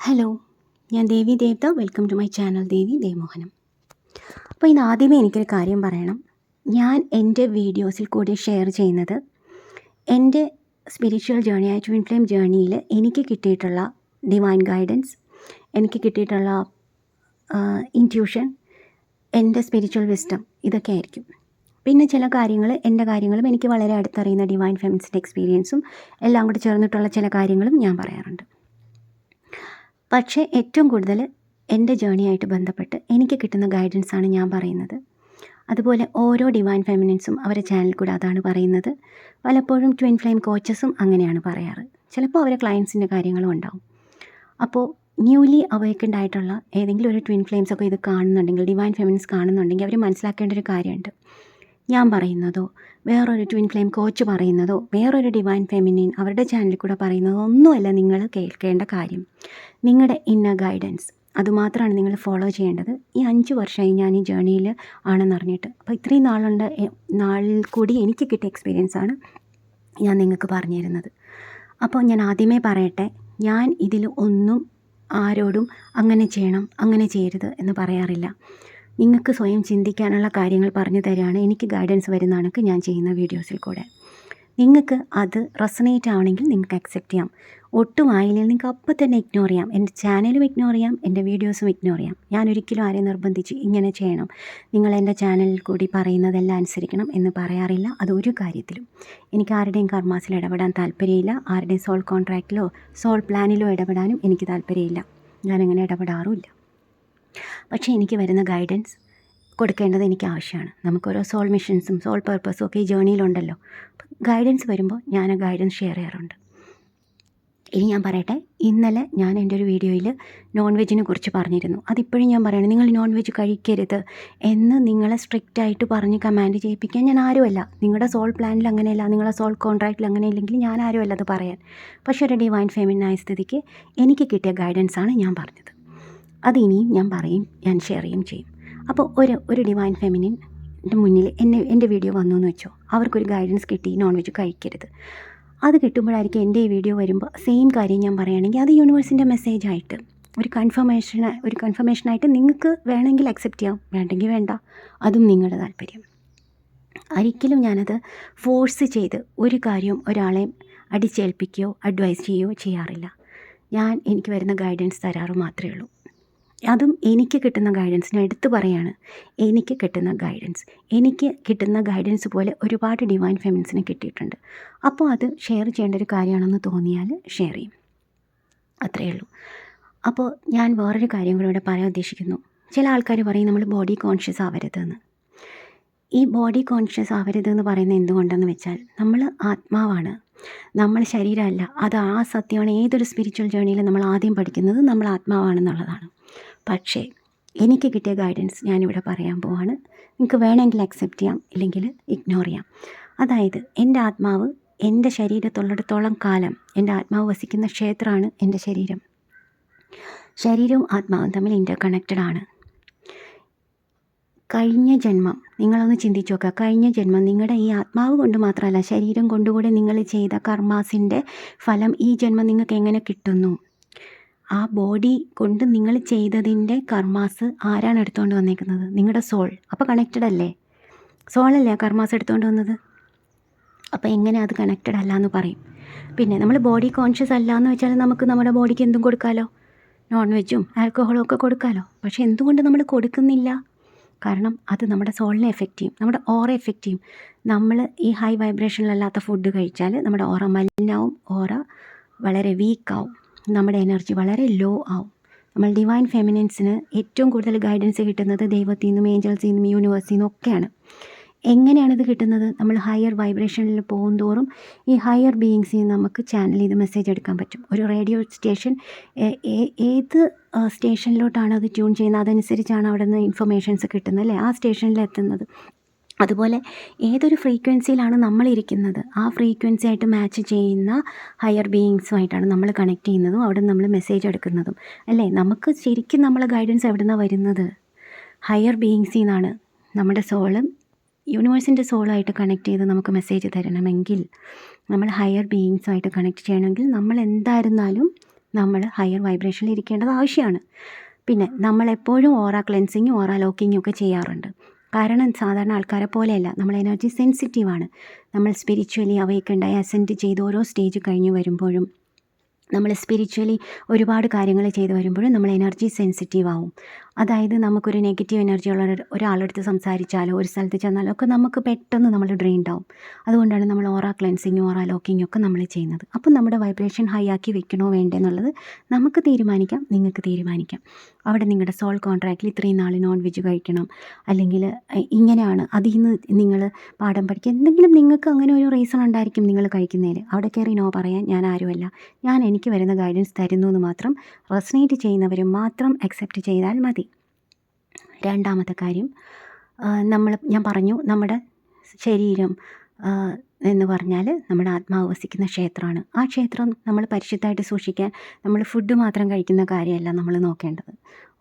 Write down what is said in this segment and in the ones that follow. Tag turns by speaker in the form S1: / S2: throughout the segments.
S1: Hello, ഞാൻ ദേവി ദേവത. Welcome to my channel ദേവി ദേവമോഹനം. അപ്പോൾ ഇന്ന് ആദ്യമേ എനിക്കൊരു കാര്യം പറയണം. ഞാൻ എൻ്റെ വീഡിയോസിൽ കൂടി ഷെയർ ചെയ്യുന്നത് എൻ്റെ സ്പിരിച്വൽ ജേണിയായ ട്വിൻ ഫ്ലെയിം ജേണിയിൽ എനിക്ക് കിട്ടിയിട്ടുള്ള ഡിവൈൻ ഗൈഡൻസ്, എനിക്ക് കിട്ടിയിട്ടുള്ള ഇൻറ്റ്യൂഷൻ, എൻ്റെ സ്പിരിച്വൽ വിസ്ഡം, ഇതൊക്കെ ആയിരിക്കും. പിന്നെ ചില കാര്യങ്ങൾ, എൻ്റെ കാര്യങ്ങളും എനിക്ക് വളരെ അടുത്തറിയുന്ന ഡിവൈൻ ഫെമിനിസ്റ്റ് എക്സ്പീരിയൻസും എല്ലാം കൂടി ചേർന്നിട്ടുള്ള ചില കാര്യങ്ങളും ഞാൻ പറയാറുണ്ട്. പക്ഷേ ഏറ്റവും കൂടുതൽ എൻ്റെ ജേണിയായിട്ട് ബന്ധപ്പെട്ട് എനിക്ക് കിട്ടുന്ന ഗൈഡൻസാണ് ഞാൻ പറയുന്നത്. അതുപോലെ ഓരോ ഡിവൈൻ ഫെമിനിൻസും അവരുടെ ചാനലിൽ കൂടെ അതാണ് പറയുന്നത്. പലപ്പോഴും ട്വിൻ ഫ്ലെയിം കോച്ചസും അങ്ങനെയാണ് പറയാറ്. ചിലപ്പോൾ അവരെ ക്ലയൻസിൻ്റെ കാര്യങ്ങളും ഉണ്ടാവും. അപ്പോൾ ന്യൂലി അവേക്കൻഡ് ആയിട്ടുള്ള ഏതെങ്കിലും ഒരു ട്വിൻ ഫ്ലെയിംസൊക്കെ ഇത് കാണുന്നുണ്ടെങ്കിൽ, ഡിവൈൻ ഫെമിനിൻസ് കാണുന്നുണ്ടെങ്കിൽ, അവർ മനസ്സിലാക്കേണ്ട ഒരു കാര്യമുണ്ട്. ഞാൻ പറയുന്നതോ വേറൊരു ട്വിൻ ഫ്ലെയിം കോച്ച് പറയുന്നതോ വേറൊരു ഡിവൈൻ ഫെമിനിൻ അവരുടെ ചാനലിൽ കൂടെ പറയുന്നതോ ഒന്നുമല്ല നിങ്ങൾ കേൾക്കേണ്ട കാര്യം. നിങ്ങളുടെ ഇന്നർ ഗൈഡൻസ് അതുമാത്രമാണ് നിങ്ങൾ ഫോളോ ചെയ്യേണ്ടത്. ഈ 5 വർഷമായി ഞാൻ ഈ ജേണിയിൽ ആണെന്നറിഞ്ഞിട്ട്. അപ്പോൾ ഇത്രയും നാളിൽ കൂടി എനിക്ക് കിട്ടിയ എക്സ്പീരിയൻസാണ് ഞാൻ നിങ്ങൾക്ക് പറഞ്ഞു തരുന്നത്. അപ്പോൾ ഞാൻ ആദ്യമേ പറയട്ടെ, ഞാൻ ഇതിൽ ഒന്നും ആരോടും അങ്ങനെ ചെയ്യണം അങ്ങനെ ചെയ്യരുത് എന്ന് പറയാറില്ല. നിങ്ങൾക്ക് സ്വയം ചിന്തിക്കാനുള്ള കാര്യങ്ങൾ പറഞ്ഞു തരികയാണ് എനിക്ക് ഗൈഡൻസ് വരുന്ന കണക്ക് ഞാൻ ചെയ്യുന്ന വീഡിയോസിൽ കൂടെ. നിങ്ങൾക്ക് അത് റെസണേറ്റ് ആവണമെങ്കിൽ നിങ്ങൾക്ക് അക്സെപ്റ്റ് ചെയ്യാം. ഒട്ടും ആയില്ലെങ്കിൽ നിങ്ങൾക്ക് അപ്പം തന്നെ ഇഗ്നോർ ചെയ്യാം. എൻ്റെ ചാനലും ഇഗ്നോർ ചെയ്യാം, എൻ്റെ വീഡിയോസും ഇഗ്നോർ ചെയ്യാം. ഞാൻ ഒരിക്കലും ആരെയും നിർബന്ധിച്ച് ഇങ്ങനെ ചെയ്യണം, നിങ്ങൾ എൻ്റെ ചാനലിൽ കൂടി പറയുന്നതെല്ലാം അനുസരിക്കണം എന്ന് പറയാറില്ല. അതൊരു കാര്യത്തിലും എനിക്ക് ആരുടെയും കർമാസിൽ ഇടപെടാൻ താല്പര്യമില്ല. ആരുടെയും സോൾ കോൺട്രാക്റ്റിലോ സോൾ പ്ലാനിലോ ഇടപെടാനും എനിക്ക് താല്പര്യമില്ല. ഞാനങ്ങനെ ഇടപെടാറുമില്ല. പക്ഷേ എനിക്ക് വരുന്ന ഗൈഡൻസ് കൊടുക്കേണ്ടത് എനിക്ക് ആവശ്യമാണ്. നമുക്കോരോ സോൾ മിഷൻസും സോൾ പർപ്പസും ഒക്കെ ഈ ജേണിയിലുണ്ടല്ലോ. ഗൈഡൻസ് വരുമ്പോൾ ഞാൻ ആ ഗൈഡൻസ് ഷെയർ ചെയ്യാറുണ്ട്. ഇനി ഞാൻ പറയട്ടെ, ഇന്നലെ ഞാൻ എൻ്റെ ഒരു വീഡിയോയിൽ നോൺ വെജിനെ കുറിച്ച് പറഞ്ഞിരുന്നു. അതിപ്പോഴും ഞാൻ പറയണം, നിങ്ങൾ നോൺ വെജ് കഴിക്കരുത് എന്ന് നിങ്ങളെ സ്ട്രിക്റ്റായിട്ട് പറഞ്ഞ് കമാൻഡ് ചെയ്യിപ്പിക്കാൻ ഞാൻ ആരുമല്ല. നിങ്ങളുടെ സോൾ പ്ലാനിൽ അങ്ങനെയല്ല, നിങ്ങളുടെ സോൾ കോൺട്രാക്റ്റിൽ അങ്ങനെ ഇല്ലെങ്കിൽ ഞാൻ ആരുമല്ല അത് പറയാൻ. പക്ഷേ ഒരു ഡിവൈൻ ഫെമിനായ സ്ഥിതിക്ക് എനിക്ക് കിട്ടിയ ഗൈഡൻസാണ് ഞാൻ പറഞ്ഞത്. അതിനിയും ഞാൻ പറയും, ഞാൻ ഷെയർ ചെയ്യുകയും ചെയ്യും. അപ്പോൾ ഒരു ഡിവൈൻ ഫെമിനിൻ്റെ മുന്നിൽ എൻ്റെ വീഡിയോ വന്നു എന്ന് വെച്ചോ, അവർക്കൊരു ഗൈഡൻസ് കിട്ടി നോൺ വെജ് കഴിക്കരുത്. അത് കിട്ടുമ്പോഴായിരിക്കും എൻ്റെ ഈ വീഡിയോ വരുമ്പോൾ സെയിം കാര്യം ഞാൻ പറയുകയാണെങ്കിൽ അത് യൂണിവേഴ്സിൻ്റെ മെസ്സേജായിട്ട് ഒരു കൺഫർമേഷനായിട്ട് നിങ്ങൾക്ക് വേണമെങ്കിൽ അക്സെപ്റ്റ് ചെയ്യാം, വേണ്ടെങ്കിൽ വേണ്ട, അതും നിങ്ങളുടെ താല്പര്യം. ഒരിക്കലും ഞാനത് ഫോഴ്സ് ചെയ്ത് ഒരു കാര്യവും ഒരാളെ അടിച്ചേൽപ്പിക്കുകയോ അഡ്വൈസ് ചെയ്യുകയോ ചെയ്യാറില്ല. എനിക്ക് വരുന്ന ഗൈഡൻസ് തരാറ് മാത്രമേ ഉള്ളൂ. അതും എനിക്ക് കിട്ടുന്ന ഗൈഡൻസിന് എടുത്തു പറയാണ്. എനിക്ക് കിട്ടുന്ന ഗൈഡൻസ് പോലെ ഒരുപാട് ഡിവൈൻ ഫെമിനിൻസിന് കിട്ടിയിട്ടുണ്ട്. അപ്പോൾ അത് ഷെയർ ചെയ്യേണ്ട ഒരു കാര്യമാണെന്ന് തോന്നിയാൽ ഷെയർ ചെയ്യും, അത്രയേ ഉള്ളൂ. അപ്പോൾ ഞാൻ വേറൊരു കാര്യം കൂടെ ഇവിടെ പറയാൻ ഉദ്ദേശിക്കുന്നു. ചില ആൾക്കാർ പറയും നമ്മൾ ബോഡി കോൺഷ്യസ് ആവരുതെന്ന്. ഈ ബോഡി കോൺഷ്യസ് ആവരുതെന്ന് പറയുന്നത് എന്തുകൊണ്ടെന്ന് വെച്ചാൽ, നമ്മൾ ആത്മാവാണ്, നമ്മൾ ശരീരമല്ല. അത് ആ സത്യമാണ്. ഏതൊരു സ്പിരിച്വൽ ജേണിയിൽ നമ്മൾ ആദ്യം പഠിക്കുന്നത് നമ്മൾ ആത്മാവാണെന്നുള്ളതാണ്. പക്ഷേ എനിക്ക് കിട്ടിയ ഗൈഡൻസ് ഞാനിവിടെ പറയാൻ പോവാണ്. നിങ്ങൾക്ക് വേണമെങ്കിൽ അക്സെപ്റ്റ് ചെയ്യാം, ഇല്ലെങ്കിൽ ഇഗ്നോർ ചെയ്യാം. അതായത് എൻ്റെ ആത്മാവ് എൻ്റെ ശരീരത്തുള്ളിടത്തോളം കാലം എൻ്റെ ആത്മാവ് വസിക്കുന്ന ക്ഷേത്രമാണ് എൻ്റെ ശരീരം. ശരീരവും ആത്മാവും തമ്മിൽ ഇൻ്റർ കണക്റ്റഡ് ആണ്. കഴിഞ്ഞ ജന്മം നിങ്ങളൊന്ന് ചിന്തിച്ച് നോക്കുക. കഴിഞ്ഞ ജന്മം നിങ്ങളുടെ ഈ ആത്മാവ് കൊണ്ട് മാത്രമല്ല, ശരീരം കൊണ്ടുകൂടെ നിങ്ങൾ ചെയ്ത കർമാസിൻ്റെ ഫലം ഈ ജന്മം നിങ്ങൾക്ക് എങ്ങനെ കിട്ടുന്നു? ആ ബോഡി കൊണ്ട് നിങ്ങൾ ചെയ്തതിൻ്റെ കർമാസ് ആരാണ് എടുത്തുകൊണ്ട് വന്നേക്കുന്നത്? നിങ്ങളുടെ സോൾ. അപ്പോൾ കണക്റ്റഡ് അല്ലേ? സോളല്ലേ ആ കർമാസ് എടുത്തുകൊണ്ട് വന്നത്? അപ്പോൾ എങ്ങനെ അത് കണക്റ്റഡ് അല്ല എന്ന് പറയും? പിന്നെ നമ്മൾ ബോഡി കോൺഷ്യസ് അല്ല എന്ന് വെച്ചാൽ നമുക്ക് നമ്മുടെ ബോഡിക്ക് എന്തും കൊടുക്കാമല്ലോ, നോൺ വെജും ആൽക്കഹോളും ഒക്കെ കൊടുക്കാമല്ലോ. പക്ഷേ എന്തുകൊണ്ട് നമ്മൾ കൊടുക്കുന്നില്ല? കാരണം അത് നമ്മുടെ സോളിനെ എഫക്റ്റ് ചെയ്യും, നമ്മുടെ ഓറ എഫക്റ്റ് ചെയ്യും. നമ്മൾ ഈ ഹൈ വൈബ്രേഷനിലല്ലാത്ത ഫുഡ് കഴിച്ചാൽ നമ്മുടെ ഓറ മലിനാവും, ഓറ വളരെ വീക്കാവും, നമ്മുടെ എനർജി വളരെ ലോ ആവും. നമ്മൾ ഡിവൈൻ ഫെമിനിൻസിന് ഏറ്റവും കൂടുതൽ ഗൈഡൻസ് കിട്ടുന്നത് ദൈവത്തിൽ നിന്നും ഏഞ്ചൽസിൽ നിന്നും യൂണിവേഴ്സിൽ നിന്നും ഒക്കെയാണ്. എങ്ങനെയാണിത് കിട്ടുന്നത്? നമ്മൾ ഹയർ വൈബ്രേഷനിൽ പോകുന്തോറും ഈ ഹയർ ബീയിങ്സിൽ നിന്ന് നമുക്ക് ചാനൽ ചെയ്ത് മെസ്സേജ് എടുക്കാൻ പറ്റും. ഒരു റേഡിയോ സ്റ്റേഷൻ ഏത് സ്റ്റേഷനിലോട്ടാണ് അത് ട്യൂൺ ചെയ്യുന്നത്, അതനുസരിച്ചാണ് അവിടെ നിന്ന് ഇൻഫർമേഷൻസ് കിട്ടുന്നത് അല്ലേ, ആ സ്റ്റേഷനിൽ എത്തുന്നത്. അതുപോലെ ഏതൊരു ഫ്രീക്വൻസിയിലാണ് നമ്മളിരിക്കുന്നത്, ആ ഫ്രീക്വൻസി ആയിട്ട് മാച്ച് ചെയ്യുന്ന ഹയർ ബീയിങ്സുമായിട്ടാണ് നമ്മൾ കണക്ട് ചെയ്യുന്നതും അവിടെ നിന്ന് നമ്മൾ മെസ്സേജ് എടുക്കുന്നതും അല്ലേ. നമുക്ക് ശരിക്കും നമ്മളെ ഗൈഡൻസ് എവിടെ നിന്നാണ് വരുന്നത്? ഹയർ ബീയിങ്സിൽ നിന്നാണ്. നമ്മുടെ സോളും യൂണിവേഴ്സിൻ്റെ സോളുമായിട്ട് കണക്ട് ചെയ്ത് നമുക്ക് മെസ്സേജ് തരണമെങ്കിൽ, നമ്മൾ ഹയർ ബീയിങ്സുമായിട്ട് കണക്ട് ചെയ്യണമെങ്കിൽ നമ്മൾ എന്തായിരുന്നാലും നമ്മൾ ഹയർ വൈബ്രേഷനിൽ ഇരിക്കേണ്ടത് ആവശ്യമാണ്. പിന്നെ നമ്മളെപ്പോഴും ഓറ ക്ലെൻസിങ്ങും ഓറ ലോക്കിങ്ങും ഒക്കെ ചെയ്യാറുണ്ട്. കാരണം സാധാരണ ആൾക്കാരെ പോലെയല്ല, നമ്മൾ എനർജി സെൻസിറ്റീവാണ്. നമ്മൾ സ്പിരിച്വലി അവേക്കണ്ടായി അസെൻഡ് ചെയ്ത് ഓരോ സ്റ്റേജ് കഴിഞ്ഞ് വരുമ്പോഴും നമ്മൾ സ്പിരിച്വലി ഒരുപാട് കാര്യങ്ങൾ ചെയ്ത് വരുമ്പോഴും നമ്മൾ എനർജി സെൻസിറ്റീവ് ആവും. അതായത് നമുക്കൊരു നെഗറ്റീവ് എനർജി ഉള്ള ഒരാളെടുത്ത് സംസാരിച്ചാലോ ഒരു സ്ഥലത്ത് ചെന്നാലോ ഒക്കെ നമുക്ക് പെട്ടെന്ന് നമ്മൾ ഡ്രെയിൻഡ് ആവും. അതുകൊണ്ടാണ് നമ്മൾ ഓറ ക്ലെൻസിങ്ങും ഓറ ലോക്കിങ്ങും ഒക്കെ നമ്മൾ ചെയ്യുന്നത്. അപ്പം നമ്മുടെ വൈബ്രേഷൻ ഹൈ ആക്കി വെക്കണോ വേണ്ടേ എന്നുള്ളത് നമുക്ക് തീരുമാനിക്കാം, നിങ്ങൾക്ക് തീരുമാനിക്കാം. അവിടെ നിങ്ങളുടെ സോൾ കോൺട്രാക്റ്റിൽ ഇത്രയും നാൾ നോൺ വെജ് കഴിക്കണം, അല്ലെങ്കിൽ ഇങ്ങനെയാണ്, അതിൽ നിന്ന് നിങ്ങൾ പാഠം പഠിക്കുക, എന്തെങ്കിലും നിങ്ങൾക്ക് അങ്ങനെ ഒരു റീസൺ ഉണ്ടായിരിക്കും നിങ്ങൾ കഴിക്കുന്നതിൽ. അവിടെ കയറി നോ പറയാൻ ഞാൻ ആരുമല്ല. ഞാൻ എനിക്ക് വരുന്ന ഗൈഡൻസ് തരുന്നു എന്ന് മാത്രം റെസനേറ്റ് ചെയ്യുന്നവർ മാത്രം അക്സെപ്റ്റ് ചെയ്താൽ മതി. രണ്ടാമത്തെ കാര്യം, ഞാൻ പറഞ്ഞു നമ്മുടെ ശരീരം എന്ന് പറഞ്ഞാൽ നമ്മുടെ ആത്മാവ് വസിക്കുന്ന ക്ഷേത്രമാണ്. ആ ക്ഷേത്രം നമ്മൾ പരിശുദ്ധമായിട്ട് സൂക്ഷിക്കാൻ നമ്മൾ ഫുഡ് മാത്രം കഴിക്കുന്ന കാര്യമല്ല നമ്മൾ നോക്കേണ്ടത്.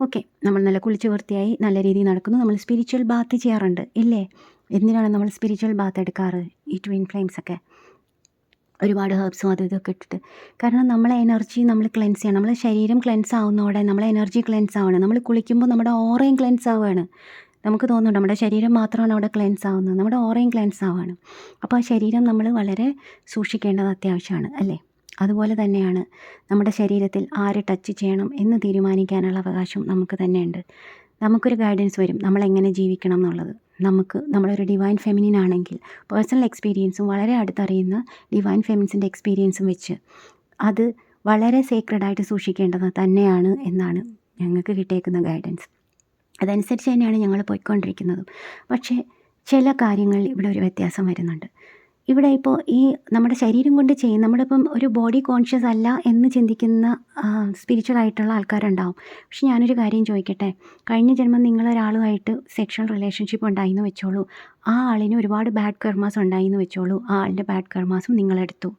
S1: ഓക്കെ, നമ്മൾ നല്ല കുളിച്ച് വൃത്തിയായി നല്ല രീതിയിൽ നടക്കുന്നു, നമ്മൾ സ്പിരിച്വൽ ബാത്ത് ചെയ്യാറുണ്ട് ഇല്ലേ? എന്തിനാണ് നമ്മൾ സ്പിരിച്വൽ ബാത്ത് എടുക്കാറ്? ഈ ട്വിൻ ഫ്ലെയിംസൊക്കെ ഒരുപാട് ഹെർബ്സും അതും ഇതൊക്കെ ഇട്ടിട്ട്. കാരണം നമ്മളെ എനർജി നമ്മൾ ക്ലെൻസ് ചെയ്യണം. നമ്മളെ ശരീരം ക്ലെൻസ് ആവുന്നതോടെ നമ്മളെ എനർജി ക്ലെൻസ് ആവണം. നമ്മൾ കുളിക്കുമ്പോൾ നമ്മുടെ ഓറയും ക്ലെൻസ് ആവുകയാണ്. നമുക്ക് തോന്നുന്നുണ്ട് നമ്മുടെ ശരീരം മാത്രമാണ് അവിടെ ക്ലെൻസ് ആവുന്നത്, നമ്മുടെ ഓറയും ക്ലെൻസ് ആവുകയാണ്. അപ്പോൾ ആ ശരീരം നമ്മൾ വളരെ സൂക്ഷിക്കേണ്ടത് അത്യാവശ്യമാണ് അല്ലേ? അതുപോലെ തന്നെയാണ് നമ്മുടെ ശരീരത്തിൽ ആര് ടച്ച് ചെയ്യണം എന്ന് തീരുമാനിക്കാനുള്ള അവകാശം നമുക്ക് തന്നെയുണ്ട്. നമുക്കൊരു ഗൈഡൻസ് വരും നമ്മളെങ്ങനെ ജീവിക്കണം എന്നുള്ളത്. നമ്മളൊരു ഡിവൈൻ ഫെമിനിൻ ആണെങ്കിൽ പേഴ്സണൽ എക്സ്പീരിയൻസും വളരെ അടുത്തറിയുന്ന ഡിവൈൻ ഫെമിനിൻസിൻ്റെ എക്സ്പീരിയൻസും വെച്ച് അത് വളരെ സേക്രഡായിട്ട് സൂക്ഷിക്കേണ്ടത് തന്നെയാണ് എന്നാണ് ഞങ്ങൾക്ക് കിട്ടിയേക്കുന്ന ഗൈഡൻസ്. അതനുസരിച്ച് തന്നെയാണ് ഞങ്ങൾ പോയിക്കൊണ്ടിരിക്കുന്നതും. പക്ഷേ ചില കാര്യങ്ങളിൽ ഇവിടെ ഒരു വ്യത്യാസം വരുന്നുണ്ട്. ഇവിടെ ഇപ്പോൾ ഈ നമ്മുടെ ശരീരം കൊണ്ട് നമ്മളിപ്പം ഒരു ബോഡി കോൺഷ്യസ് അല്ല എന്ന് ചിന്തിക്കുന്ന സ്പിരിച്വൽ ആയിട്ടുള്ള ആൾക്കാരുണ്ടാവും. പക്ഷെ ഞാനൊരു കാര്യം ചോദിക്കട്ടെ, കഴിഞ്ഞ ജന്മം നിങ്ങളൊരാളുമായിട്ട് സെക്ഷൽ റിലേഷൻഷിപ്പ് ഉണ്ടായിന്ന് വെച്ചോളൂ, ആ ആളിന് ഒരുപാട് ബാഡ് കർമാസ് ഉണ്ടായിന്ന് വെച്ചോളൂ, ആ ആളിൻ്റെ ബാഡ് കർമാസും നിങ്ങളെടുത്തു.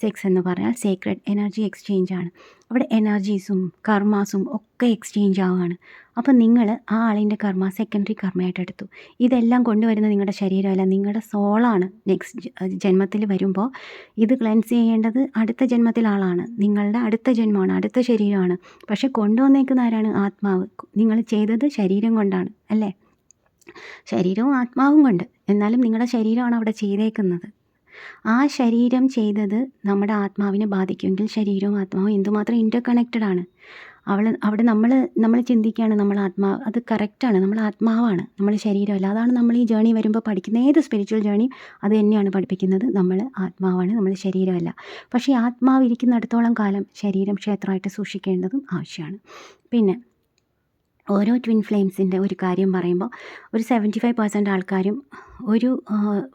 S1: സെക്സ് എന്ന് പറഞ്ഞാൽ സേക്രഡ് എനർജി എക്സ്ചേഞ്ച് ആണ്. അവിടെ എനർജീസും കർമാസും ഒക്കെ എക്സ്ചേഞ്ച് ആവുകയാണ്. അപ്പം നിങ്ങൾ ആ ആളിൻ്റെ കർമ്മ സെക്കൻഡറി കർമ്മയായിട്ട് എടുത്തു. ഇതെല്ലാം കൊണ്ടുവരുന്നത് നിങ്ങളുടെ ശരീരമല്ല, നിങ്ങളുടെ സോളാണ്. നെക്സ്റ്റ് ജന്മത്തിൽ വരുമ്പോൾ ഇത് ക്ലെൻസ് ചെയ്യേണ്ടത് അടുത്ത ജന്മത്തിൽ ആളാണ്, നിങ്ങളുടെ അടുത്ത ജന്മമാണ്, അടുത്ത ശരീരമാണ്. പക്ഷെ കൊണ്ടുവന്നേക്കുന്ന ആരാണ്? ആത്മാവ്. നിങ്ങൾ ചെയ്തത് ശരീരം കൊണ്ടാണ് അല്ലേ? ശരീരവും ആത്മാവും കൊണ്ട്, എന്നാലും നിങ്ങളുടെ ശരീരമാണ് അവിടെ ചെയ്തേക്കുന്നത്. ആ ശരീരം ചെയ്തത് നമ്മുടെ ആത്മാവിനെ ബാധിക്കുമെങ്കിൽ ശരീരവും ആത്മാവും എന്തുമാത്രം ഇൻ്റർ കണക്റ്റഡ് ആണ്. അവിടെ നമ്മൾ ചിന്തിക്കുകയാണ് നമ്മൾ അത് കറക്റ്റാണ്, നമ്മൾ ആത്മാവാണ്, നമ്മൾ ശരീരമല്ല. അതാണ് നമ്മൾ ഈ ജേണി വരുമ്പോൾ പഠിക്കുന്ന ഏത് സ്പിരിച്വൽ ജേണി അത് തന്നെയാണ് പഠിപ്പിക്കുന്നത്. നമ്മൾ ആത്മാവാണ്, നമ്മൾ ശരീരമല്ല. പക്ഷേ ആത്മാവ് ഇരിക്കുന്നിടത്തോളം കാലം ശരീരം ക്ഷേത്രമായിട്ട് സൂക്ഷിക്കേണ്ടതും ആവശ്യമാണ്. പിന്നെ ഓരോ ട്വിൻ ഫ്ലെയിംസിൻ്റെ ഒരു കാര്യം പറയുമ്പോൾ ഒരു 75% ആൾക്കാരും ഒരു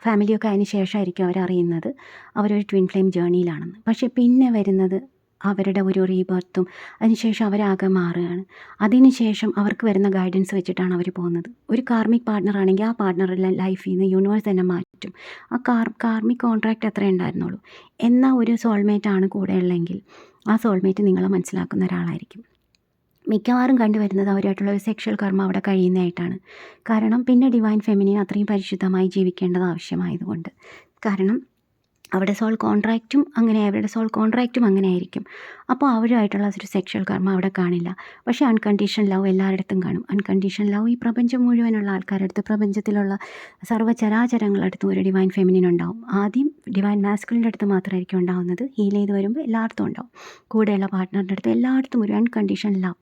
S1: ഫാമിലിയൊക്കെ അതിന് ശേഷമായിരിക്കും അവരറിയുന്നത് അവരൊരു ട്വിൻ ഫ്ലെയിം ജേണിയിലാണെന്ന്. പക്ഷേ പിന്നെ വരുന്നത് അവരുടെ ഒരു റീബർത്തും അതിനുശേഷം അവരാകെ മാറുകയാണ്. അതിനുശേഷം അവർക്ക് വരുന്ന ഗൈഡൻസ് വെച്ചിട്ടാണ് അവർ പോകുന്നത്. ഒരു കാർമിക് പാർട്ട്ണർ ആണെങ്കിൽ ആ പാർട്ട്ണറെല്ലാം ലൈഫിൽ നിന്ന് യൂണിവേഴ്സ് തന്നെ മാറ്റും. ആ കാർമിക് കോൺട്രാക്റ്റ് അത്രേ ഉണ്ടായിരുന്നുള്ളൂ. എന്നാൽ ഒരു സോൾമേറ്റ് ആണ് കൂടെ ഉള്ളെങ്കിൽ ആ സോൾമേറ്റ് നിങ്ങളെ മനസ്സിലാക്കുന്ന ഒരാളായിരിക്കും. മിക്കവാറും കണ്ടുവരുന്നത് അവരായിട്ടുള്ള ഒരു സെക്ഷൽ കർമ്മ അവിടെ കഴിയുന്നതായിട്ടാണ്. കാരണം പിന്നെ ഡിവൈൻ ഫെമിനിൻ അത്രയും പരിശുദ്ധമായി ജീവിക്കേണ്ടത് ആവശ്യമായതുകൊണ്ട്. കാരണം അവിടെ സോൾ കോൺട്രാക്റ്റും അവരുടെ സോൾ കോൺട്രാക്റ്റും അങ്ങനെ ആയിരിക്കും. അപ്പോൾ അവരുമായിട്ടുള്ള ഒരു സെക്ഷൽ കർമ്മ അവിടെ കാണില്ല. പക്ഷേ അൺകണ്ടീഷൻ ലവ് എല്ലായിടത്തും കാണും. അൺകണ്ടീഷൻ ലവ് ഈ പ്രപഞ്ചം മുഴുവനുള്ള ആൾക്കാരുടെ അടുത്ത്, പ്രപഞ്ചത്തിലുള്ള സർവ്വചരാചരങ്ങളുടെ അടുത്തും ഒരു ഡിവൈൻ ഫെമിനിൻ ഉണ്ടാവും. ആദ്യം ഡിവൈൻ മാസ്കുലിൻ്റെ അടുത്ത് മാത്രമായിരിക്കും ഉണ്ടാവുന്നത്. ഹീൽ ചെയ്ത് വരുമ്പോൾ എല്ലായിടത്തും ഉണ്ടാവും. കൂടെയുള്ള പാർട്ട്ണറിൻ്റെ അടുത്ത് എല്ലായിടത്തും ഒരു അൺകണ്ടീഷൻ ലവ്.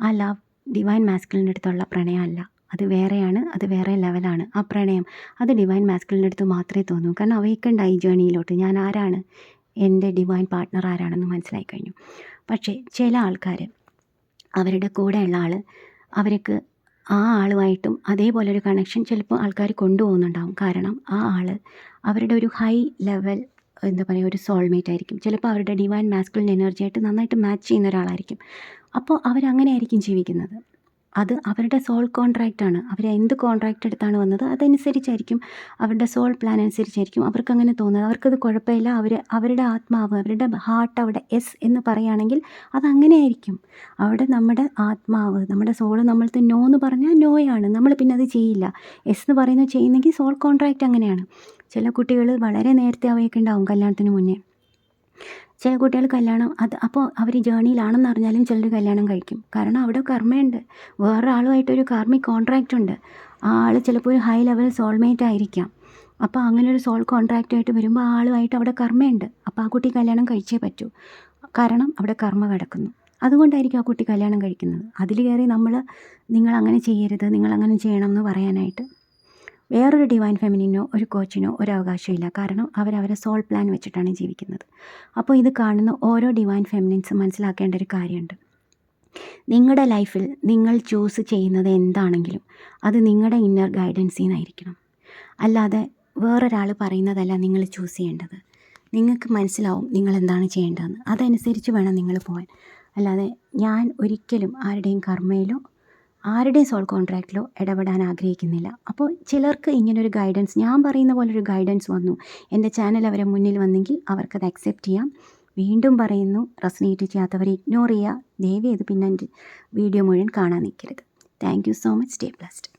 S1: ആ ലവ് ഡിവൈൻ മാസ്കുലിൻ്റെ അടുത്തുള്ള പ്രണയമല്ല, അത് വേറെയാണ്, അത് വേറെ ലെവലാണ്. ആ പ്രണയം അത് ഡിവൈൻ മാസ്കുലിൻ്റെ അടുത്ത് മാത്രമേ തോന്നൂ. കാരണം അവേക്കണ്ടായി ജേണിയിലോട്ട് ഞാൻ ആരാണ്, എൻ്റെ ഡിവൈൻ പാർട്ട്ണർ ആരാണെന്ന് മനസ്സിലായി കഴിഞ്ഞു. പക്ഷേ ചില ആൾക്കാർ അവരുടെ കൂടെയുള്ള ആൾ അവർക്ക് ആ ആളുമായിട്ടും അതേപോലൊരു കണക്ഷൻ ചിലപ്പോൾ ആൾക്കാർ കൊണ്ടുപോകുന്നുണ്ടാവും. കാരണം ആ ആൾ അവരുടെ ഒരു ഹൈ ലെവൽ എന്താ പറയുക ഒരു സോൾമേറ്റ് ആയിരിക്കും. ചിലപ്പോൾ അവരുടെ ഡിവൈൻ മാസ്കുലിൻ എനർജിയായിട്ട് നന്നായിട്ട് മാച്ച് ചെയ്യുന്ന ഒരാളായിരിക്കും. അപ്പോൾ അവരങ്ങനെ ആയിരിക്കും ജീവിക്കുന്നത്. അത് അവരുടെ സോൾ കോൺട്രാക്റ്റാണ്. അവർ എന്ത് കോൺട്രാക്റ്റ് എടുത്താണ് വന്നത് അതനുസരിച്ചായിരിക്കും, അവരുടെ സോൾ പ്ലാൻ അനുസരിച്ചായിരിക്കും അവർക്കങ്ങനെ തോന്നുന്നത്. അവർക്കത് കുഴപ്പമില്ല. അവരുടെ ആത്മാവ്, അവരുടെ ഹാർട്ട് അവിടെ എസ് എന്ന് പറയുകയാണെങ്കിൽ അതങ്ങനെയായിരിക്കും. അവിടെ നമ്മുടെ ആത്മാവ്, നമ്മുടെ സോള് നമ്മൾക്ക് നോ എന്ന് പറഞ്ഞാൽ നോയാണ്, നമ്മൾ പിന്നെ അത് ചെയ്യില്ല. എസ് എന്ന് പറയുന്നത് ചെയ്യുന്നെങ്കിൽ സോൾ കോൺട്രാക്റ്റ് അങ്ങനെയാണ്. ചില കുട്ടികൾ വളരെ നേരത്തെ അവയൊക്കെ ഉണ്ടാവും കല്യാണത്തിന് മുന്നേ. ചില കുട്ടികൾ കല്യാണം അപ്പോൾ അവർ ജേണിയിലാണെന്ന് അറിഞ്ഞാലും ചിലർ കല്യാണം കഴിക്കും. കാരണം അവിടെ കർമ്മയുണ്ട്. വേറൊരാളുമായിട്ടൊരു കാർമിക് കോൺട്രാക്റ്റ് ഉണ്ട്. ആ ആൾ ചിലപ്പോൾ ഒരു ഹൈ ലെവൽ സോൾമേറ്റ് ആയിരിക്കാം. അപ്പോൾ അങ്ങനെ ഒരു സോൾ കോൺട്രാക്റ്റായിട്ട് വരുമ്പോൾ ആ ആളുമായിട്ട് അവിടെ കർമ്മയുണ്ട്. അപ്പോൾ ആ കുട്ടി കല്യാണം കഴിച്ചേ പറ്റൂ. കാരണം അവിടെ കർമ്മ കിടക്കുന്നു. അതുകൊണ്ടായിരിക്കും ആ കുട്ടി കല്യാണം കഴിക്കുന്നത്. അതിൽ കയറി നിങ്ങളങ്ങനെ ചെയ്യരുത്, നിങ്ങളങ്ങനെ ചെയ്യണം എന്ന് പറയാനായിട്ട് വേറൊരു ഡിവൈൻ ഫെമിനിനോ ഒരു കോച്ചിനോ ഒരു അവകാശമില്ല. കാരണം അവരവരെ സോൾ പ്ലാൻ വെച്ചിട്ടാണ് ജീവിക്കുന്നത്. അപ്പോൾ ഇത് കാണുന്ന ഓരോ ഡിവൈൻ ഫെമിനിൻസും മനസ്സിലാക്കേണ്ട ഒരു കാര്യമുണ്ട്. നിങ്ങളുടെ ലൈഫിൽ നിങ്ങൾ ചൂസ് ചെയ്യുന്നത് എന്താണെങ്കിലും അത് നിങ്ങളുടെ ഇന്നർ ഗൈഡൻസിൽ നിന്നായിരിക്കണം. അല്ലാതെ വേറൊരാൾ പറയുന്നതല്ല നിങ്ങൾ ചൂസ് ചെയ്യേണ്ടത്. നിങ്ങൾക്ക് മനസ്സിലാവും നിങ്ങൾ എന്താണ് ചെയ്യേണ്ടതെന്ന്. അതനുസരിച്ച് വേണം നിങ്ങൾ പോകാൻ. അല്ലാതെ ഞാൻ ഒരിക്കലും ആരുടെയും കർമ്മയിലോ ആരുടെയും സോൾ കോൺട്രാക്റ്റിലോ ഇടപെടാൻ ആഗ്രഹിക്കുന്നില്ല. അപ്പോൾ ചിലർക്ക് ഇങ്ങനൊരു ഗൈഡൻസ്, ഞാൻ പറയുന്ന പോലൊരു ഗൈഡൻസ് വന്നു, എൻ്റെ ചാനൽ അവരെ മുന്നിൽ വന്നെങ്കിൽ അവർക്കത് അക്സെപ്റ്റ് ചെയ്യാം. വീണ്ടും പറയുന്നു, റെസൊനേറ്റ് ചെയ്യാത്തവരെ ഇഗ്നോർ ചെയ്യുക. ദയവ് ചെയ്ത് പിന്നെ എൻ്റെ വീഡിയോ മുഴുവൻ കാണാൻ നിൽക്കരുത്. Thank you so much. Stay blessed.